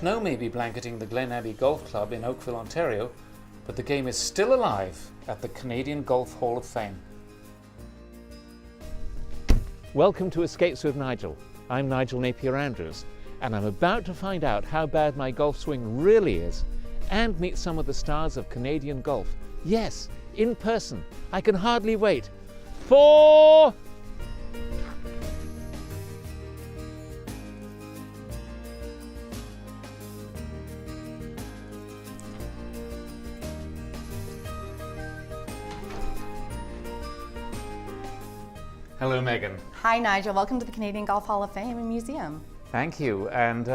snow may be blanketing the Glen Abbey Golf Club in Oakville, Ontario, but the game is still alive at the Canadian Golf Hall of Fame. Welcome to Escapes with Nigel. I'm Nigel Napier-Andrews, and I'm about to find out how bad my golf swing really is and meet some of the stars of Canadian golf. Yes, in person. I can hardly wait. For... Hello, Megan. Hi, Nigel. Welcome to the Canadian Golf Hall of Fame and Museum. Thank you. And,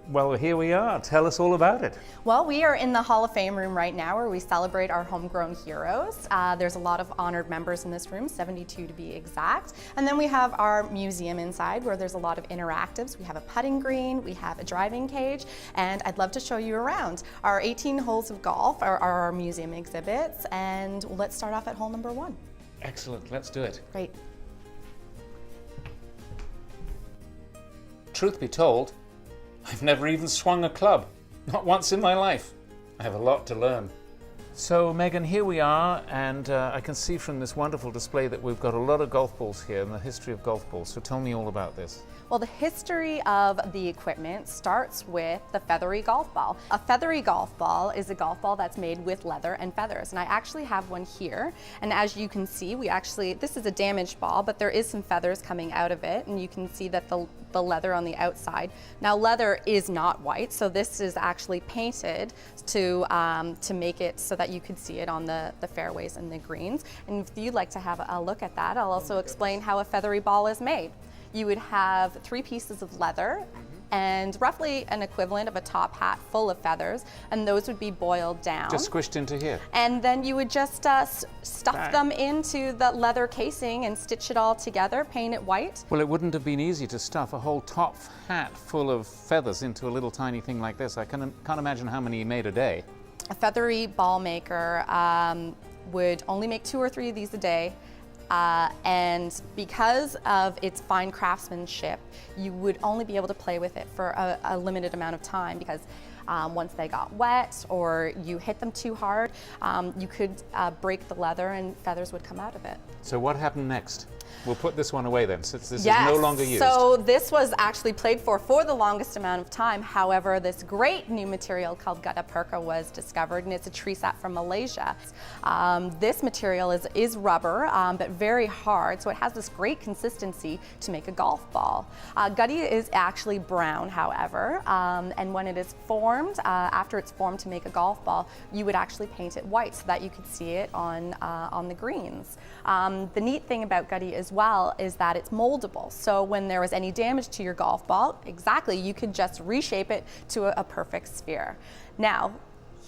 well, here we are. Tell us all about it. Well, we are in the Hall of Fame room right now where we celebrate our homegrown heroes. There's a lot of honored members in this room, 72 to be exact. And then we have our museum inside where there's a lot of interactives. We have a putting green, we have a driving cage, and I'd love to show you around. Our 18 holes of golf are our museum exhibits, and let's start off at hole number 1. Excellent. Let's do it. Great. Truth be told, I've never even swung a club. Not once in my life. I have a lot to learn. So, Megan, here we are, and I can see from this wonderful display that we've got a lot of golf balls here and the history of golf balls. So tell me all about this. Well, the history of the equipment starts with the feathery golf ball. A feathery golf ball is a golf ball that's made with leather and feathers, and I actually have one here. And as you can see, this is a damaged ball, but there is some feathers coming out of it, and you can see that the leather on the outside. Now, leather is not white, so this is actually painted to make it so that you could see it on the fairways and the greens. And if you'd like to have a look at that, I'll also explain how a feathery ball is made. You would have 3 pieces of leather and roughly an equivalent of a top hat full of feathers, and those would be boiled down. Just squished into here. And then you would just stuff them into the leather casing and stitch it all together, paint it white. Well, it wouldn't have been easy to stuff a whole top hat full of feathers into a little tiny thing like this. I can't imagine how many you made a day. A feathery ball maker would only make 2 or 3 of these a day. And because of its fine craftsmanship, you would only be able to play with it for a limited amount of time, because once they got wet or you hit them too hard, you could break the leather and feathers would come out of it. So what happened next? We'll put this one away then, since this is no longer used. So this was actually played for the longest amount of time. However, this great new material called gutta perca was discovered, and it's a tree sap from Malaysia. This material is rubber, but very hard, so it has this great consistency to make a golf ball. Gutty is actually brown, however, and when it is formed, after it's formed to make a golf ball, you would actually paint it white so that you could see it on the greens. The neat thing about gutty as well is that it's moldable. So when there was any damage to your golf ball, you could just reshape it to a perfect sphere. Now,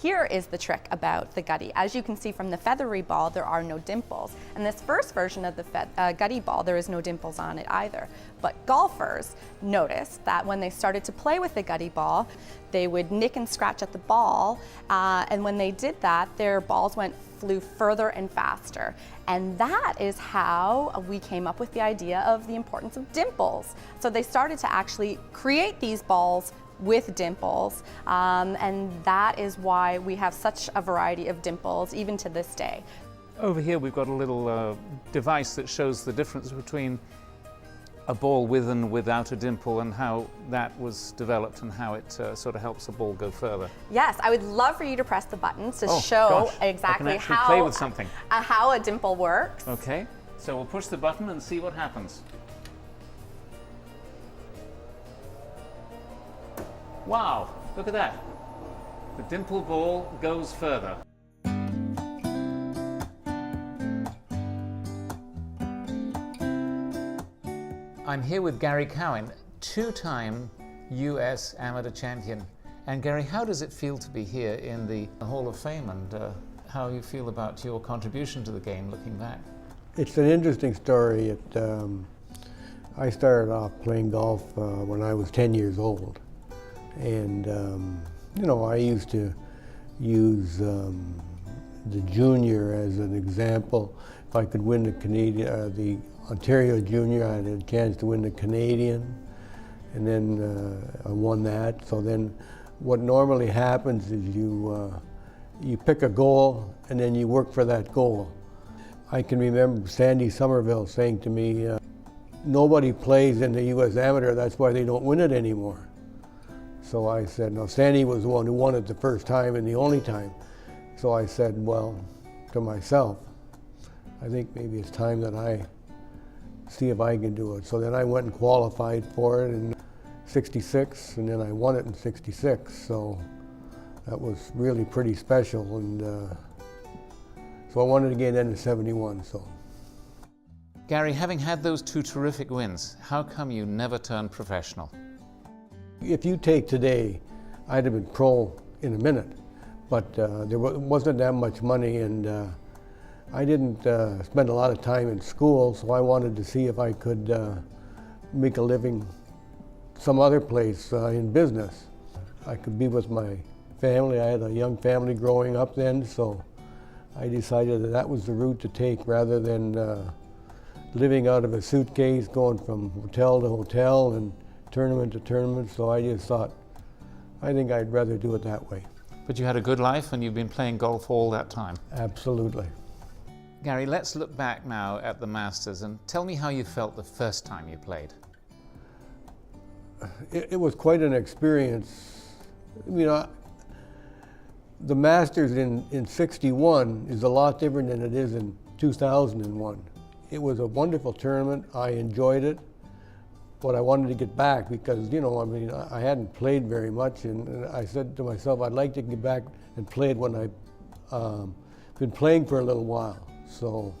here is the trick about the gutty. As you can see from the feathery ball, there are no dimples. And this first version of the gutty ball, there is no dimples on it either. But golfers noticed that when they started to play with the gutty ball, they would nick and scratch at the ball, and when they did that, their balls flew further and faster. And that is how we came up with the idea of the importance of dimples. So they started to actually create these balls with dimples, and that is why we have such a variety of dimples even to this day. Over here we've got a little device that shows the difference between a ball with and without a dimple, and how that was developed and how it sort of helps the ball go further. Yes, I would love for you to press the button to show exactly play with something. How a dimple works. Okay, so we'll push the button and see what happens. Wow, look at that. The dimple ball goes further. I'm here with Gary Cowan, 2-time US amateur champion. And Gary, how does it feel to be here in the Hall of Fame, and how you feel about your contribution to the game looking back? It's an interesting story. I started off playing golf when I was 10 years old. And, I used to use the junior as an example. If I could win the Ontario Junior, I had a chance to win the Canadian, and then I won that. So then what normally happens is you pick a goal and then you work for that goal. I can remember Sandy Somerville saying to me, nobody plays in the U.S. Amateur, that's why they don't win it anymore. So I said, no, Sandy was the one who won it the first time and the only time. So I said, well, to myself, I think maybe it's time that I see if I can do it. So then I went and qualified for it in '66, and then I won it in '66. So that was really pretty special, and so I won it again then in '71. So. Gary, having had those two terrific wins, how come you never turned professional? If you take today, I'd have been pro in a minute, but there wasn't that much money, and I didn't spend a lot of time in school, so I wanted to see if I could make a living some other place in business. I could be with my family. I had a young family growing up then, so I decided that that was the route to take rather than living out of a suitcase, going from hotel to hotel and tournament to tournament. So I just thought, I think I'd rather do it that way. But you had a good life and you've been playing golf all that time. Absolutely. Gary, let's look back now at the Masters and tell me how you felt the first time you played. It was quite an experience. You know, the Masters in '61 is a lot different than it is in 2001. It was a wonderful tournament. I enjoyed it, but I wanted to get back because, you know, I mean, I hadn't played very much, and I said to myself, I'd like to get back and play it when I've been playing for a little while. So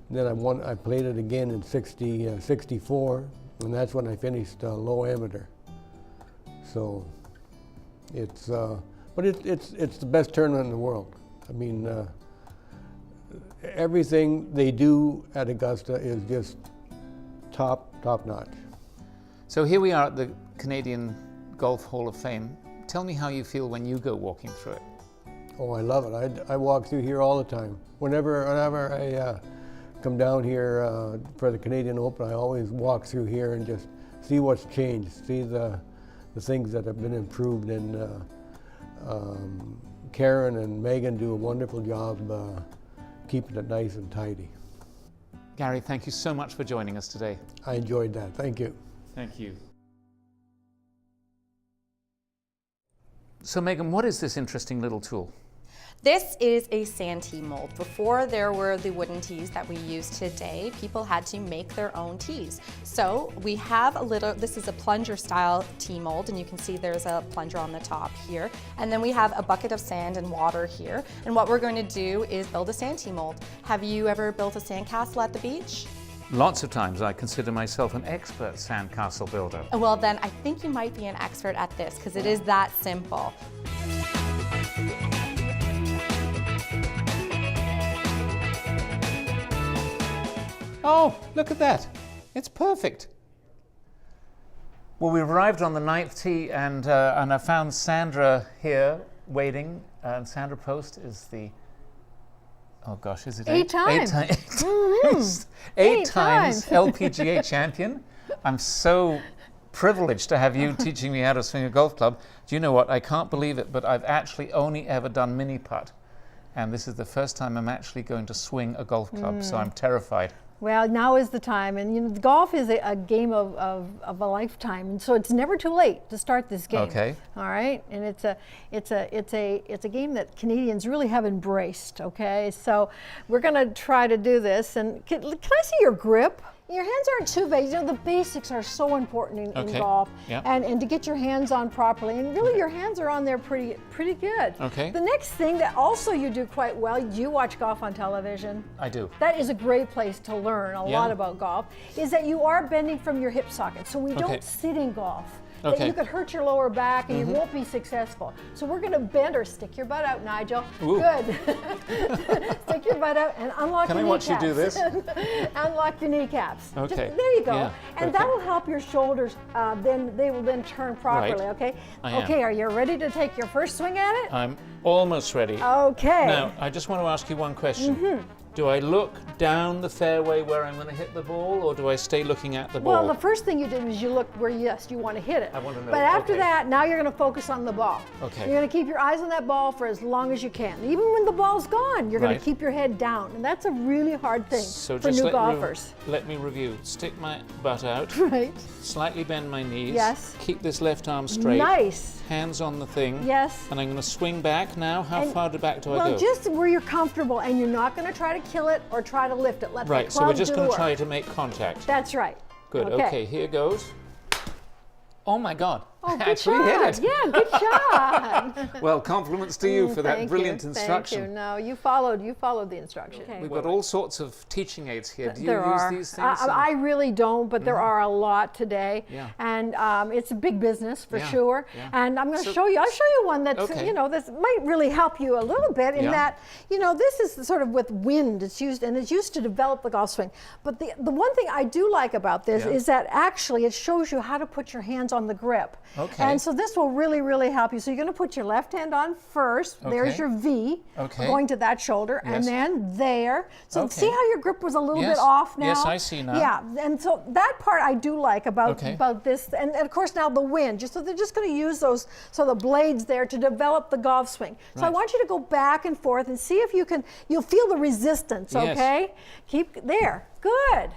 then I played it again in '64, and that's when I finished low amateur. So it's, but it's the best tournament in the world. I mean, everything they do at Augusta is just top notch. So here we are at the Canadian Golf Hall of Fame. Tell me how you feel when you go walking through it. Oh, I love it. I walk through here all the time. Whenever I come down here for the Canadian Open, I always walk through here and just see what's changed, see the things that have been improved. And Karen and Megan do a wonderful job keeping it nice and tidy. Gary, thank you so much for joining us today. I enjoyed that. Thank you. Thank you. So Megan, what is this interesting little tool? This is a sand tee mold. Before there were the wooden tees that we use today, people had to make their own tees. So we have this is a plunger style tee mold, and you can see there's a plunger on the top here. And then we have a bucket of sand and water here. And what we're going to do is build a sand tee mold. Have you ever built a sandcastle at the beach? Lots of times. I consider myself an expert sandcastle builder. Well, then I think you might be an expert at this because it is that simple. Oh, look at that. It's perfect. Well, we've arrived on the 9th tee, and I found Sandra here waiting. And Sandra Post is the, oh gosh, is it eight times? Eight times LPGA champion. I'm so privileged to have you teaching me how to swing a golf club. Do you know what? I can't believe it, but I've actually only ever done mini putt. And this is the first time I'm actually going to swing a golf club, so I'm terrified. Well, now is the time, and you know, golf is a game of a lifetime, and so it's never too late to start this game. Okay. All right, and it's a game that Canadians really have embraced. Okay, so we're going to try to do this, and can I see your grip? Your hands aren't too big. You know, the basics are so important in golf, and to get your hands on properly. And really, your hands are on there pretty good. Okay. The next thing that also you do quite well, you watch golf on television. I do. That is a great place to learn a lot about golf, is that you are bending from your hip socket. So we don't sit in golf. That you could hurt your lower back and you won't be successful. So we're going to bend, or stick your butt out, Nigel. Ooh. Good. Stick your butt out and unlock your kneecaps. Can I watch you do this? Unlock your kneecaps. Okay. There you go. Yeah. And that will help your shoulders, then they will then turn properly, okay? I am. Okay, are you ready to take your first swing at it? I'm almost ready. Okay. Now, I just want to ask you one question. Do I look down the fairway where I'm going to hit the ball, or do I stay looking at the ball? Well, the first thing you did was you looked where, yes, you want to hit it. I want to know. But after okay. that, now you're going to focus on the ball. Okay. You're going to keep your eyes on that ball for as long as you can. Even when the ball's gone, you're going Right. to keep your head down. And that's a really hard thing So for just new golfers. let me review. Stick my butt out, Right. slightly bend my knees. Yes. Keep this left arm straight. Nice. Hands on the thing. Yes. And I'm going to swing back now. How And- far back do I Well, go? just where you're comfortable, and you're not going to try to kill it or try to lift it. Let the Right, so club we're just do going the to try work. to make contact. That's right. Good, okay, here goes. Oh my God, Oh, good actually shot. hit it. Yeah, good shot. Well, compliments to you for that Thank brilliant you, instruction. Thank you. No, you followed the instruction. We've got all sorts of teaching aids here. Do you There use are. these things? I really don't, but there are a lot today. Yeah. And it's a big business for Yeah, sure. yeah. And I'm going to So- show you. I'll show you one that's Okay. this might really help you a little bit in Yeah. that this is sort of with wind. It's used to develop the golf swing. But the one thing I do like about this Yeah. is that actually it shows you how to put your hands on the grip. Okay. And so this will really, really help you. So you're going to put your left hand on first. There's Okay. your V Okay. going to that shoulder, Yes. and then there. So Okay. see how your grip was a little Yes. bit off now? Yes, I see now. Yeah, and so that part I do like about Okay. this, and of course now the wind. So they're just going to use those the blades there to develop the golf swing. So I Right. want you to go back and forth and see if you'll feel the resistance. Yes. Okay, keep there. Good.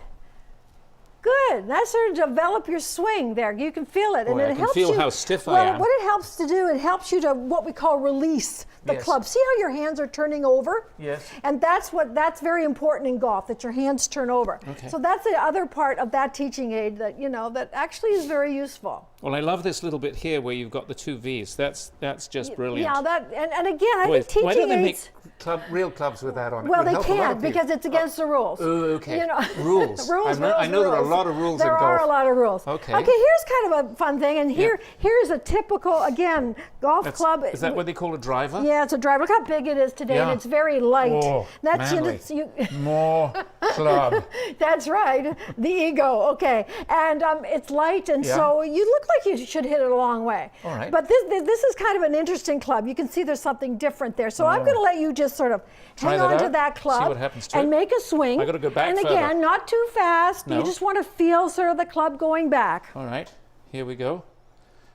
Good. That's sort of develop your swing there. You can feel it, and Boy, it I can helps feel you. how stiff I well, am. what it helps to do, it helps you to what we call release the Yes. club. See how your hands are turning over? Yes. And that's very important in golf, that your hands turn over. Okay. So that's the other part of that teaching aid that that actually is very useful. Well, I love this little bit here where you've got the two V's. That's just brilliant. Yeah, and again, I Wait, think why don't teaching they aids. make real clubs with that on it? Well, Would they help a lot can't of people. because it's against the rules. Oh, okay. Rules. Rules. I know there are a lot of rules in There are golf. a lot of rules. Okay. Okay, here's kind of a fun thing, and here's a typical, again, golf club. Is that what they call a driver? Yeah, it's a driver. Look how big it is today, and Yeah. it's very light. Oh, manly. More club. That's right, the ego. Okay, and it's light, and Yeah. so you look like you should hit it a long way. All right. But this is kind of an interesting club. You can see there's something different there. So I'm going to let you just sort of Try hang that on to out, that see club what happens to and it. make a swing. I gotta go back And further. again, not too fast. No. You just want to feel sort of the club going back. All right, here we go.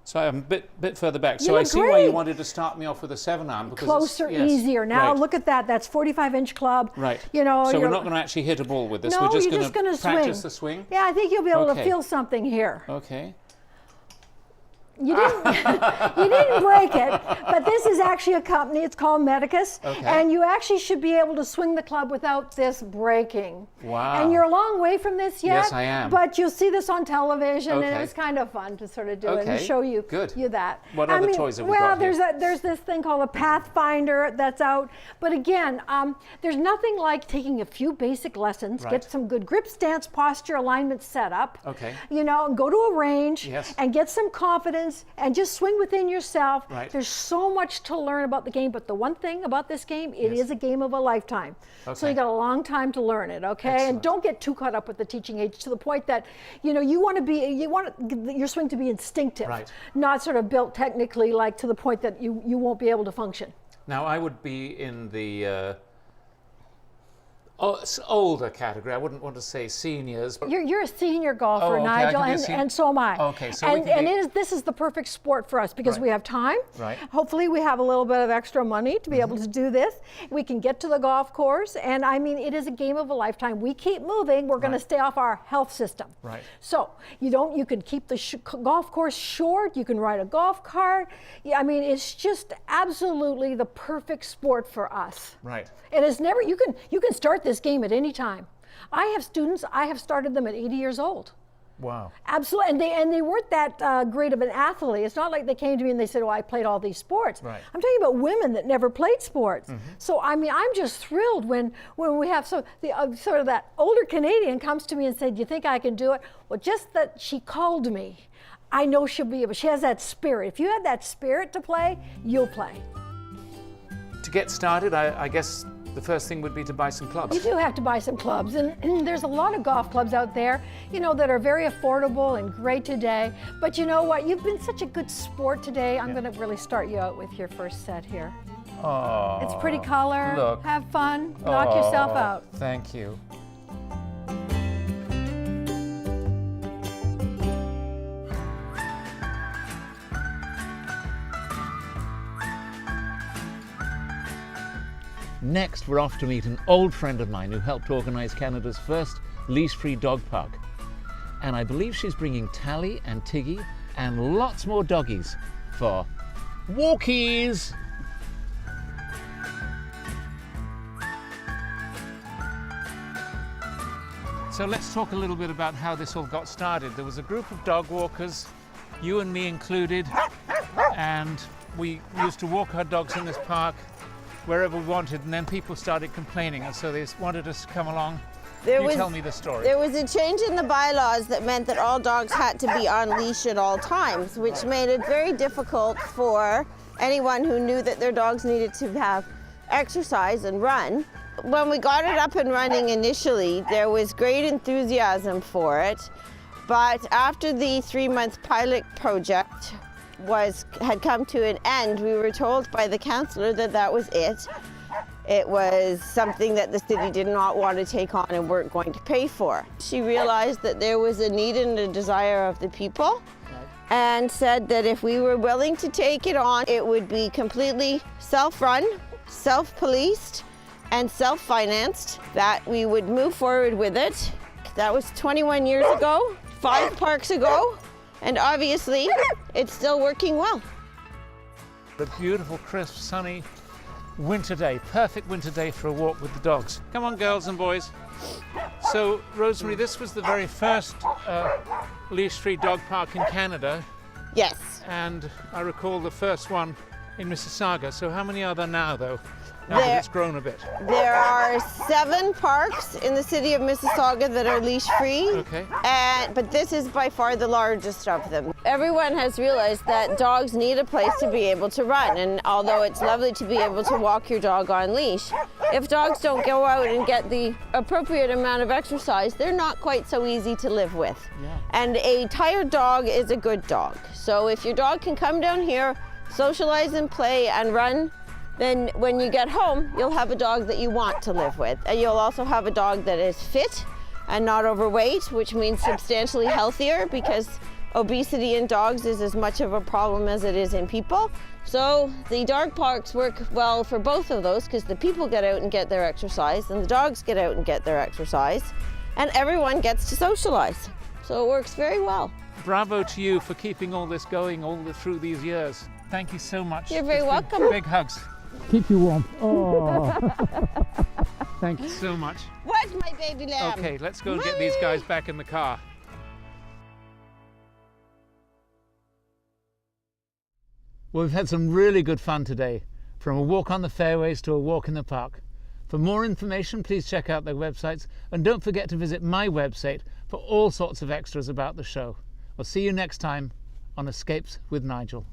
So I'm a bit further back. You So I look see why you great. wanted to start me off with a 7-iron. Because Closer, yes, easier. Now right. look at that. That's 45-inch club. Right. You know. So we're you're- not going to actually hit a ball with this. No, we're just you're going just going to to practice swing. the swing. Yeah, I think you'll be able to Okay. feel something here. Okay. You didn't, you didn't break it, but this is actually a company. It's called Medicus, Okay. and you actually should be able to swing the club without this breaking. Wow. And you're a long way from this yet. Yes, I am. But you'll see this on television, and Okay. it was kind of fun to sort of do it and Okay, show you good. that. What other toys have we well, got here? there's this thing called a Pathfinder that's out. But again, there's nothing like taking a few basic lessons, Right. get some good grip, stance, posture, alignment set up. Okay. And go to a range Yes. and get some confidence and just swing within yourself. Right. There's so much to learn about the game, but the one thing about this game, it Yes. is a game of a lifetime. So Okay. you got a long time to learn it, okay? Excellent. And don't get too caught up with the teaching aids to the point that you want your swing to be instinctive, Right. not sort of built technically, like to the point that you won't be able to function. Now I would be in the older category. I wouldn't want to say seniors. But You're a senior golfer, Oh, okay, I Nigel, can be a and so am I. Okay, so we and can be- this is the perfect sport for us because Right. we have time. Right. Hopefully, we have a little bit of extra money to be able to do this. We can get to the golf course, and I mean, it is a game of a lifetime. We keep moving. We're going to Right. stay off our health system. Right. So you can keep the golf course short. You can ride a golf cart. Yeah, I mean, it's just absolutely the perfect sport for us. Right. It is never. You can start this game at any time. I have students. I have started them at 80 years old. Wow. Absolutely, and they weren't that great of an athlete. It's not like they came to me and they said, "Oh, I played all these sports." Right. I'm talking about women that never played sports. So I mean, I'm just thrilled when we have sort of that older Canadian comes to me and said, "Do you think I can do it?" Well, just that she called me, I know she'll be able. She has that spirit. If you have that spirit to play, you'll play. To get started, I guess the first thing would be to buy some clubs. You do have to buy some clubs, and there's a lot of golf clubs out there, that are very affordable and great today. But you know what? You've been such a good sport today. I'm going to really start you out with your first set here. Oh, It's pretty color. look. Have fun. Knock yourself out. Thank you. Next, we're off to meet an old friend of mine who helped organise Canada's first leash-free dog park. And I believe she's bringing Tally and Tiggy and lots more doggies for walkies. So let's talk a little bit about how this all got started. There was a group of dog walkers, you and me included, and we used to walk our dogs in this park wherever we wanted, and then people started complaining, and so they wanted us to come along. Tell me the story. There was a change in the bylaws that meant that all dogs had to be on leash at all times, which made it very difficult for anyone who knew that their dogs needed to have exercise and run. When we got it up and running initially, there was great enthusiasm for it, but after the 3-month pilot project had come to an end, we were told by the councillor that that was it. It was something that the city did not want to take on and weren't going to pay for. She realized that there was a need and a desire of the people and said that if we were willing to take it on, it would be completely self-run, self-policed, and self-financed, that we would move forward with it. That was 21 years ago, 5 parks ago, and obviously it's still working well. A beautiful, crisp, sunny winter day, perfect winter day for a walk with the dogs. Come on, girls and boys. So, Rosemary, this was the very first leash-free dog park in Canada. Yes. And I recall the first one in Mississauga. So how many are there now, though? Now that it's grown a bit. There are 7 parks in the city of Mississauga that are leash-free. Okay. But this is by far the largest of them. Everyone has realized that dogs need a place to be able to run, and although it's lovely to be able to walk your dog on leash, if dogs don't go out and get the appropriate amount of exercise, they're not quite so easy to live with. Yeah. And a tired dog is a good dog. So if your dog can come down here, socialize and play and run, then when you get home, you'll have a dog that you want to live with. And you'll also have a dog that is fit and not overweight, which means substantially healthier, because obesity in dogs is as much of a problem as it is in people. So the dog parks work well for both of those, because the people get out and get their exercise and the dogs get out and get their exercise, and everyone gets to socialize. So it works very well. Bravo to you for keeping all this going through these years. Thank you so much. You're very welcome. Big hugs. Keep you warm. Oh. Thank you so much. What, my baby lamb? Okay, let's go and get these guys back in the car. Well, we've had some really good fun today, from a walk on the fairways to a walk in the park. For more information, please check out their websites, and don't forget to visit my website for all sorts of extras about the show. We'll see you next time on Escapes with Nigel.